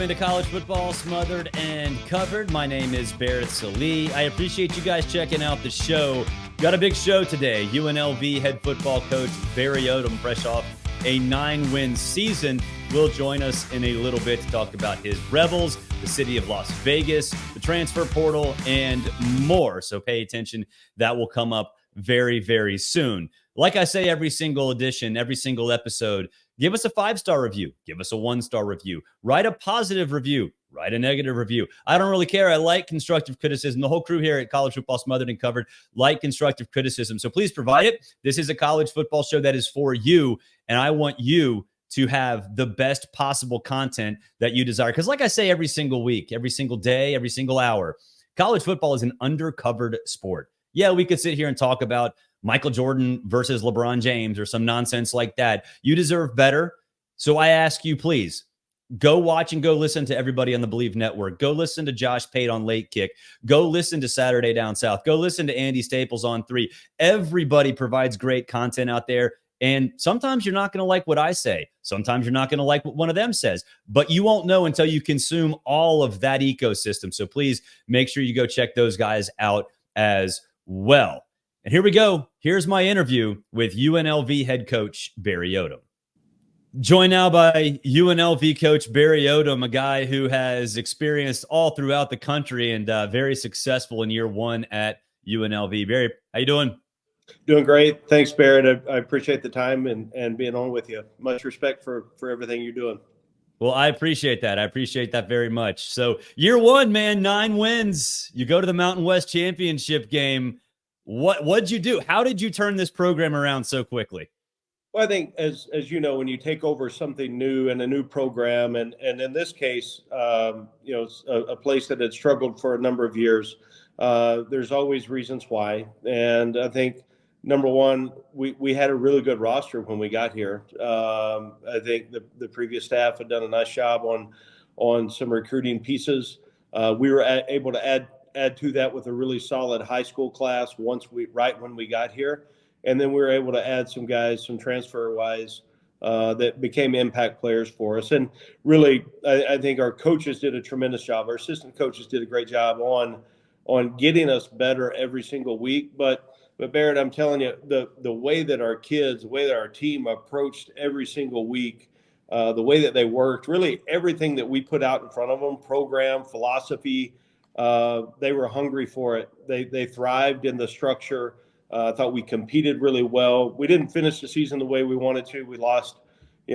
into College Football Smothered and Covered. My name is Barrett Sallee. I appreciate you guys checking out the show. Got a big show today. UNLV head football coach Barry Odom, fresh off a 9-win season, will join us in a little bit to talk about his Rebels, the city of Las Vegas, the transfer portal, and more. So pay attention. That will come up very, very soon. Like I say, every single edition, every single episode, give us a 5-star review. Give us a 1-star review. Write a positive review. Write a negative review. I don't really care. I like constructive criticism. The whole crew here at College Football Smothered and Covered like constructive criticism. So please provide it. This is a college football show that is for you, and I want you to have the best possible content that you desire. Because like I say every single week, every single day, every single hour, college football is an undercovered sport. Yeah, we could sit here and talk about Michael Jordan versus LeBron James or some nonsense like that. You deserve better. So I ask you, please, go watch and go listen to everybody on the Believe Network. Go listen to Josh Pate on Late Kick. Go listen to Saturday Down South. Go listen to Andy Staples on 3. Everybody provides great content out there. And sometimes you're not going to like what I say. Sometimes you're not going to like what one of them says. But you won't know until you consume all of that ecosystem. So please make sure you go check those guys out as well. And here we go. Here's my interview with UNLV head coach Barry Odom. Joined now by UNLV coach Barry Odom, a guy who has experienced all throughout the country and very successful in year one at UNLV. Barry, how you doing? Doing great. Thanks, Barrett. I appreciate the time and being on with you. Much respect for everything you're doing. Well, I appreciate that. I appreciate that very much. So year one, man, 9 wins. You go to the Mountain West Championship game. What'd you do? How did you turn this program around so quickly? Well, I think as you know, when you take over something new and a new program, and in this case, a place that had struggled for a number of years, there's always reasons why. And I think number one, we had a really good roster when we got here. I think the previous staff had done a nice job on some recruiting pieces. We were able to add to that with a really solid high school class right when we got here. And then we were able to add some guys, some transfer-wise, that became impact players for us. And really, I think our coaches did a tremendous job. Our assistant coaches did a great job on getting us better every single week. But Barrett, I'm telling you, the way that our kids, the way that our team approached every single week, the way that they worked, really everything that we put out in front of them, program, philosophy, they were hungry for it. They thrived in the structure. I thought we competed really well. We didn't finish the season the way we wanted to. We lost,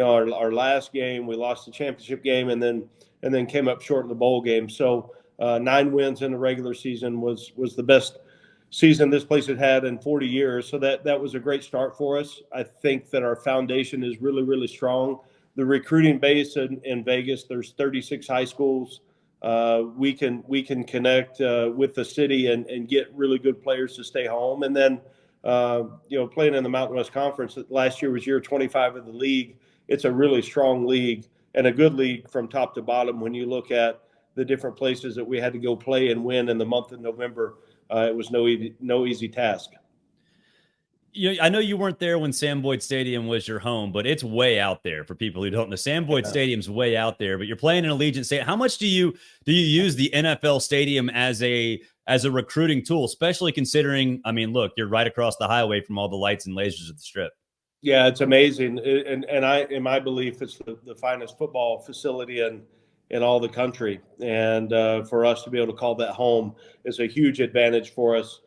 our last game. We lost the championship game, and then came up short in the bowl game. So 9 wins in the regular season was the best season this place had in 40 years. So that was a great start for us. I think that our foundation is really, really strong. The recruiting base in Vegas, there's 36 high schools. We can connect with the city and get really good players to stay home. And then, playing in the Mountain West Conference, last year was year 25 of the league. It's a really strong league and a good league from top to bottom. When you look at the different places that we had to go play and win in the month of November, it was no easy task. I know you weren't there when Sam Boyd Stadium was your home, but it's way out there for people who don't know. Sam Boyd Stadium's way out there, but you're playing in Allegiant Stadium. How much do you use the NFL stadium as a recruiting tool, especially considering, look, you're right across the highway from all the lights and lasers at the Strip. Yeah, it's amazing. And in my belief, it's the finest football facility in all the country. And for us to be able to call that home is a huge advantage for us.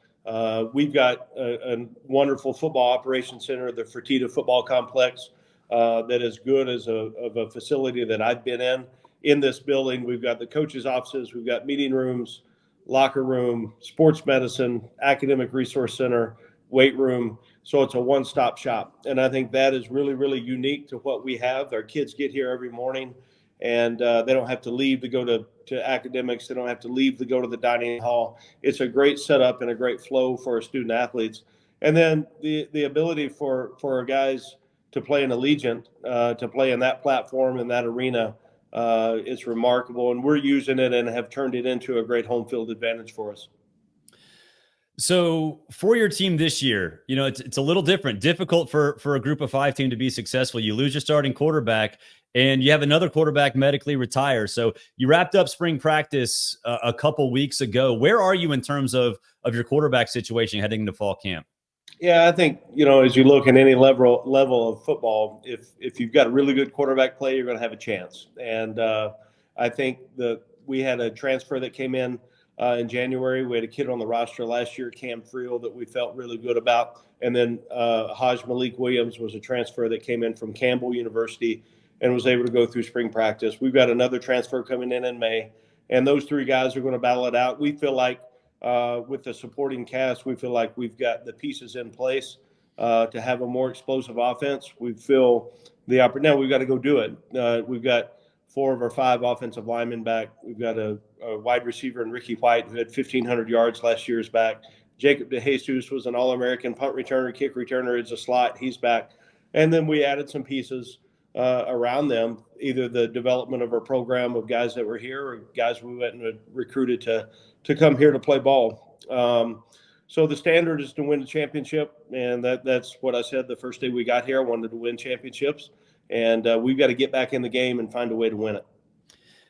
We've got a wonderful football operations center, the Fertitta Football Complex, that is good of a facility that I've been in. In this building, we've got the coaches' offices, we've got meeting rooms, locker room, sports medicine, academic resource center, weight room. So it's a one-stop shop. And I think that is really, really unique to what we have. Our kids get here every morning, and they don't have to leave to go to academics. They don't have to leave to go to the dining hall. It's a great setup and a great flow for our student athletes. And then the ability for our guys to play in Allegiant, to play in that platform, in that arena, is remarkable. And we're using it and have turned it into a great home field advantage for us. So for your team this year, it's a little different, difficult for a group of five team to be successful. You lose your starting quarterback and you have another quarterback medically retire. So you wrapped up spring practice a couple weeks ago. Where are you in terms of your quarterback situation heading into fall camp? Yeah, I think, as you look at any level of football, if you've got a really good quarterback play, you're going to have a chance. And I think we had a transfer that came in January. We had a kid on the roster last year, Cam Friel, that we felt really good about. And then Haj Malik Williams was a transfer that came in from Campbell University and was able to go through spring practice. We've got another transfer coming in May, and those three guys are going to battle it out. We feel like with the supporting cast, we feel like we've got the pieces in place to have a more explosive offense. We feel now we've got to go do it. We've got 4 of our 5 offensive linemen back. We've got a wide receiver in Ricky White who had 1,500 yards last year's back. Jacob DeJesus was an All-American punt returner, kick returner. It's a slot. He's back. And then we added some pieces around them, either the development of our program of guys that were here or guys we went and recruited to come here to play ball. So the standard is to win the championship, and that's what I said the first day we got here. I wanted to win championships, and we've got to get back in the game and find a way to win it.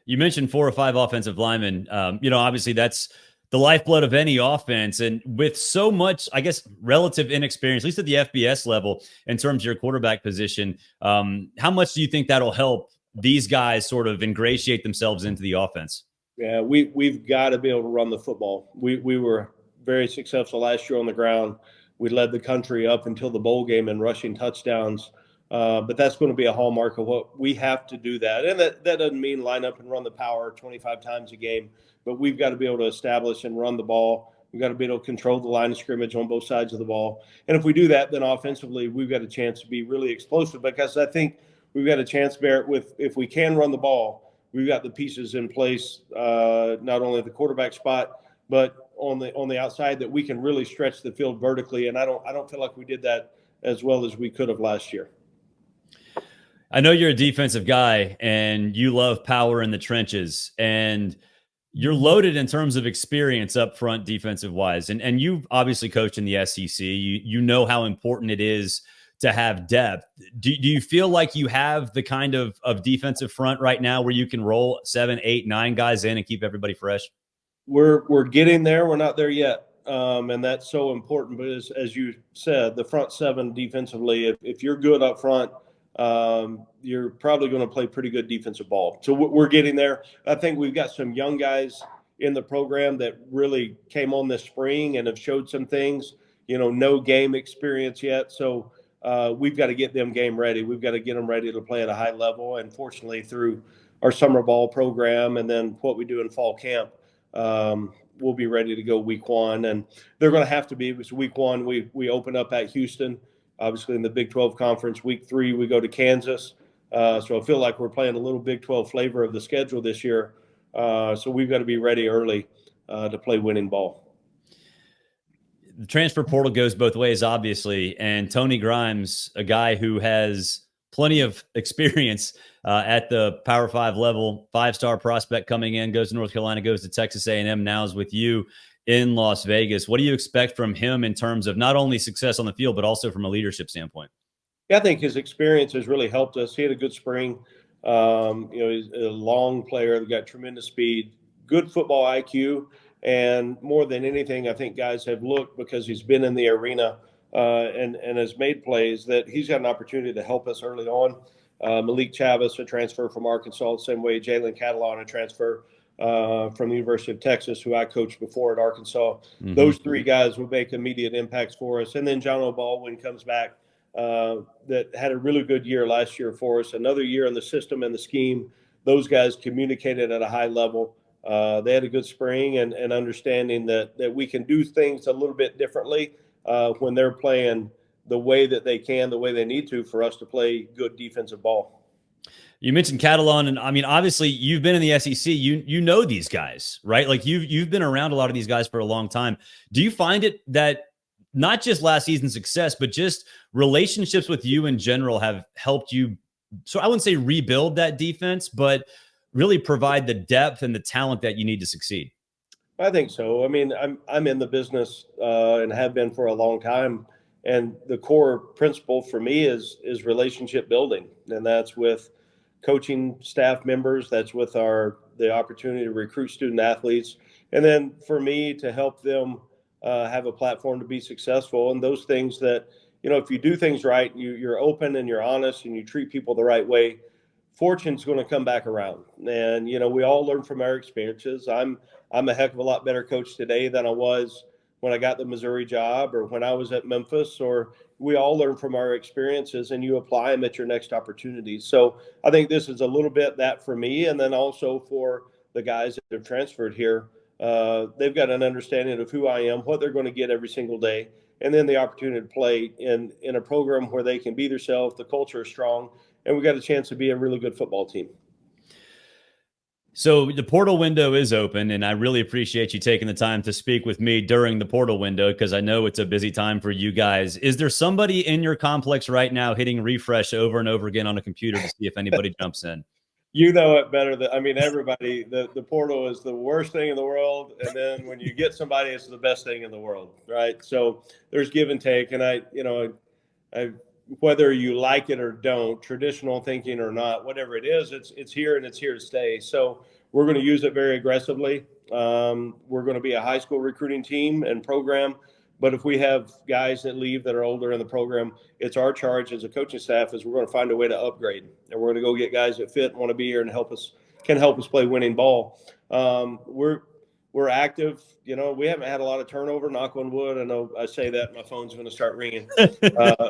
You mentioned 4 or 5 offensive linemen. Obviously that's the lifeblood of any offense. And with so much, I guess, relative inexperience, at least at the FBS level, in terms of your quarterback position, how much do you think that'll help these guys sort of ingratiate themselves into the offense? Yeah, we've got to be able to run the football. We were very successful last year on the ground. We led the country up until the bowl game in rushing touchdowns. But that's going to be a hallmark of what we have to do that. And that doesn't mean line up and run the power 25 times a game, but we've got to be able to establish and run the ball. We've got to be able to control the line of scrimmage on both sides of the ball. And if we do that, then offensively, we've got a chance to be really explosive, because I think we've got a chance, Barrett, if we can run the ball, we've got the pieces in place, not only at the quarterback spot, but on the outside, that we can really stretch the field vertically. And I don't feel like we did that as well as we could have last year. I know you're a defensive guy and you love power in the trenches, and you're loaded in terms of experience up front defensive wise. And you've obviously coached in the SEC. You know how important it is to have depth. Do you feel like you have the kind of defensive front right now where you can roll 7, 8, 9 guys in and keep everybody fresh? We're getting there. We're not there yet. And that's so important. But as you said, the front 7 defensively, if you're good up front, you're probably going to play pretty good defensive ball. So we're getting there. I think we've got some young guys in the program that really came on this spring and have showed some things, no game experience yet. So we've got to get them game ready. We've got to get them ready to play at a high level. And fortunately, through our summer ball program and then what we do in fall camp, we'll be ready to go week 1. And they're going to have to be, because week 1, we open up at Houston. Obviously, in the Big 12 Conference, week 3, we go to Kansas. So I feel like we're playing a little Big 12 flavor of the schedule this year. So we've got to be ready early to play winning ball. The transfer portal goes both ways, obviously. And Tony Grimes, a guy who has plenty of experience at the Power 5 level, 5-star prospect coming in, goes to North Carolina, goes to Texas A&M, now is with you in Las Vegas. What do you expect from him in terms of not only success on the field, but also from a leadership standpoint? Yeah, I think his experience has really helped us. He had a good spring. He's a long player that got tremendous speed, good football IQ, and more than anything, I think guys have looked, because he's been in the arena and has made plays, that he's got an opportunity to help us early on. Malik Chavis, a transfer from Arkansas, the same way. Jalen Catalon, a transfer from the University of Texas, who I coached before at Arkansas. Mm-hmm. Those 3 guys will make immediate impacts for us. And then John O'Baldwin comes back, that had a really good year last year for us. Another year in the system and the scheme. Those guys communicated at a high level. They had a good spring, and understanding that we can do things a little bit differently when they're playing the way that they can, the way they need to, for us to play good defensive ball. You mentioned Catalon, and I mean, obviously you've been in the SEC. You know these guys, right? Like you've been around a lot of these guys for a long time. Do you find it that not just last season's success, but just relationships with you in general have helped you? So I wouldn't say rebuild that defense, but really provide the depth and the talent that you need to succeed. I think so. I mean, I'm in the business and have been for a long time, and the core principle for me is relationship building, and that's with coaching staff members. That's with the opportunity to recruit student athletes, and then for me to help them have a platform to be successful. And those things that if you do things right, you're open and you're honest, and you treat people the right way, fortune's going to come back around. And we all learn from our experiences. I'm a heck of a lot better coach today than I was when I got the Missouri job or when I was at Memphis. Or we all learn from our experiences and you apply them at your next opportunity. So I think this is a little bit that for me, and then also for the guys that have transferred here. They've got an understanding of who I am, what they're going to get every single day, and then the opportunity to play in a program where they can be themselves. The culture is strong, and we got a chance to be a really good football team. So the portal window is open, and I really appreciate you taking the time to speak with me during the portal window because I know it's a busy time for you guys. Is there somebody in your complex right now hitting refresh over and over again on a computer to see if anybody jumps in? You know it better than everybody. The portal is the worst thing in the world, and then when you get somebody, it's the best thing in the world, right? So there's give and take, and I whether you like it or don't, traditional thinking or not, whatever it is, it's here and it's here to stay. So we're going to use it very aggressively. We're going to be a high school recruiting team and program, but if we have guys that leave that are older in the program, it's our charge as a coaching staff is we're going to find a way to upgrade, and we're going to go get guys that fit, want to be here, and can help us play winning ball. We're active. We haven't had a lot of turnover, knock on wood. I know I say that my phone's going to start ringing,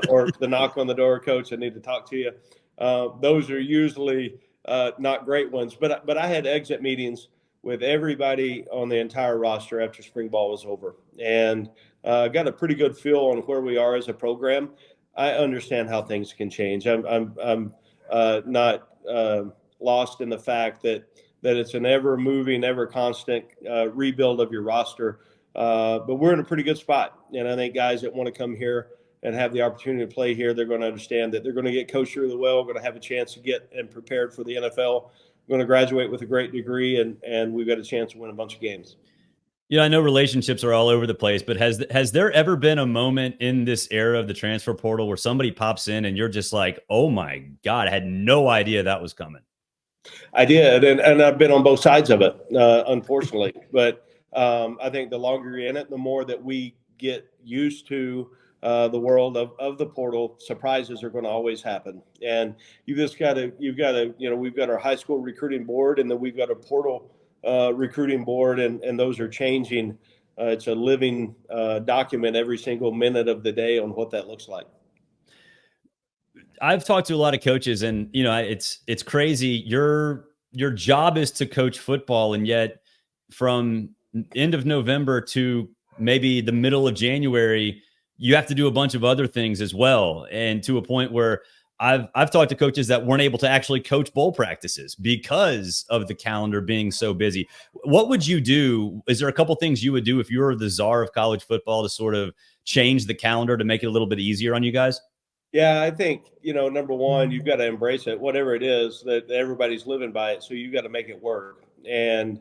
or the knock on the door, coach, I need to talk to you. Those are usually not great ones, but I had exit meetings with everybody on the entire roster after spring ball was over, and got a pretty good feel on where we are as a program. I understand how things can change. I'm not lost in the fact that it's an ever moving, ever constant rebuild of your roster. But we're in a pretty good spot. And I think guys that want to come here and have the opportunity to play here, they're going to understand that they're going to get coached really well, going to have a chance to get and prepared for the NFL, going to graduate with a great degree, and we've got a chance to win a bunch of games. I know relationships are all over the place, but has there ever been a moment in this era of the transfer portal where somebody pops in and you're just like, oh my God, I had no idea that was coming? I did, and I've been on both sides of it, unfortunately. But I think the longer you're in it, the more that we get used to the world of the portal. Surprises are going to always happen, and you've got to, we've got our high school recruiting board, and then we've got a portal recruiting board, and those are changing. It's a living document every single minute of the day on what that looks like. I've talked to a lot of coaches, and it's crazy. Your job is to coach football, and yet from end of November to maybe the middle of January, you have to do a bunch of other things as well. And to a point where I've talked to coaches that weren't able to actually coach bowl practices because of the calendar being so busy. What would you do? Is there a couple things you would do if you were the czar of college football to sort of change the calendar to make it a little bit easier on you guys? Yeah, I think, number one, you've got to embrace it, whatever it is that everybody's living by it. So you've got to make it work. And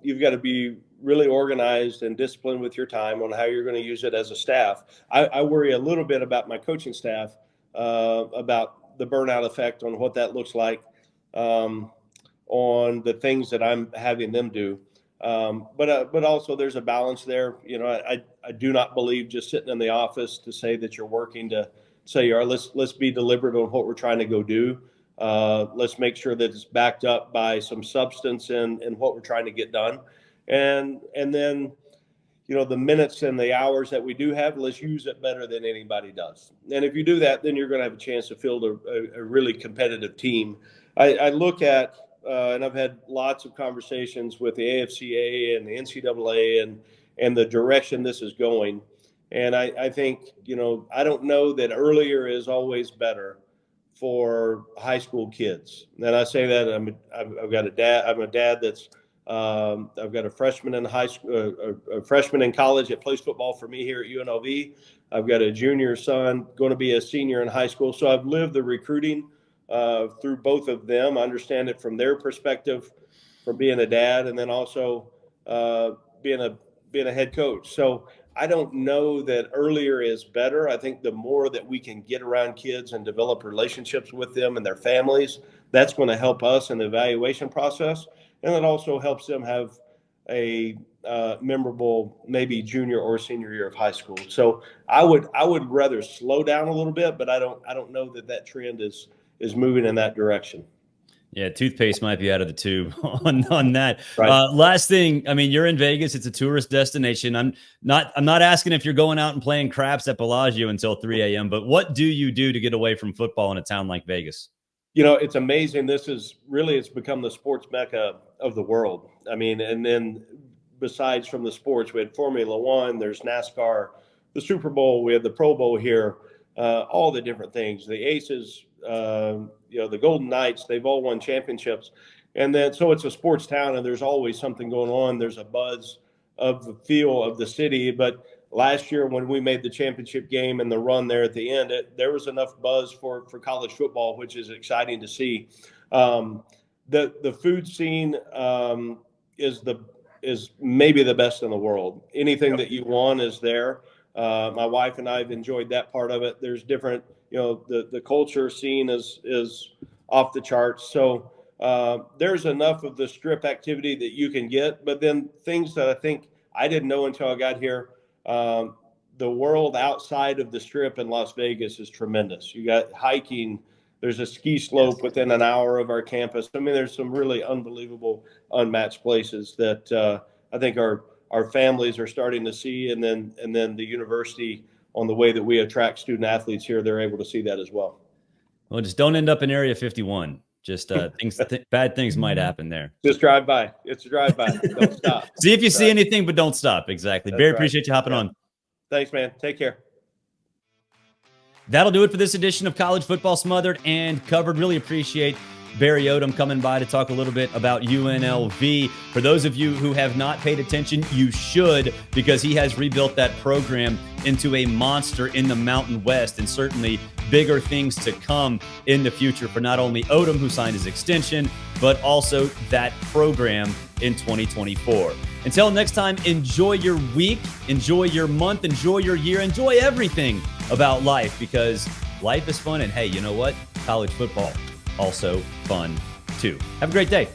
you've got to be really organized and disciplined with your time on how you're going to use it as a staff. I worry a little bit about my coaching staff, about the burnout effect on what that looks like, on the things that I'm having them do. But also there's a balance there. I do not believe just sitting in the office to say that you're working to say you are. Let's be deliberate on what we're trying to go do. Let's make sure that it's backed up by some substance in what we're trying to get done. And then, the minutes and the hours that we do have, let's use it better than anybody does. And if you do that, then you're going to have a chance to field a really competitive team. I look at, and I've had lots of conversations with the AFCA and the NCAA and the direction this is going. And I think, I don't know that earlier is always better for high school kids. And I say that I've got a dad. I'm a dad that's I've got a freshman in high school, a freshman in college that plays football for me here at UNLV. I've got a junior son going to be a senior in high school. So I've lived the recruiting through both of them. I understand it from their perspective, from being a dad, and then also being a head coach. So I don't know that earlier is better. I think the more that we can get around kids and develop relationships with them and their families, that's going to help us in the evaluation process. And it also helps them have a memorable, maybe junior or senior year of high school. So I would rather slow down a little bit, but I don't know that trend is moving in that direction. Yeah, toothpaste might be out of the tube on that. Right. Last thing, I mean, you're in Vegas; it's a tourist destination. I'm not asking if you're going out and playing craps at Bellagio until 3 a.m. But what do you do to get away from football in a town like Vegas? It's amazing. It's become the sports mecca of the world. I mean, and then besides from the sports, we had Formula One, there's NASCAR, the Super Bowl, we had the Pro Bowl here, all the different things, the Aces, the Golden Knights, they've all won championships. And then, so it's a sports town and there's always something going on. There's a buzz of the feel of the city. But last year when we made the championship game and the run there at the end, there was enough buzz for college football, which is exciting to see. The food scene is maybe the best in the world. Anything that you want is there. My wife and I have enjoyed that part of it. There's different, the culture scene is off the charts. So there's enough of the strip activity that you can get, but then things that I think I didn't know until I got here. The world outside of the strip in Las Vegas is tremendous. You got hiking. There's a ski slope within an hour of our campus. I mean, there's some really unbelievable, unmatched places that I think our families are starting to see, and then the university, on the way that we attract student athletes here, they're able to see that as well. Well, just don't end up in Area 51. Just bad things might happen there. Just drive by. It's a drive by. Don't stop. See if you see anything, but don't stop. Exactly. Barry, appreciate you hopping on. Thanks, man. Take care. That'll do it for this edition of College Football Smothered and Covered. Really appreciate Barry Odom coming by to talk a little bit about UNLV. For those of you who have not paid attention, you should, because he has rebuilt that program into a monster in the Mountain West, and certainly bigger things to come in the future for not only Odom, who signed his extension, but also that program in 2024. Until next time, enjoy your week, enjoy your month, enjoy your year, enjoy everything about life, because life is fun. And hey, you know what? College football, also fun too. Have a great day.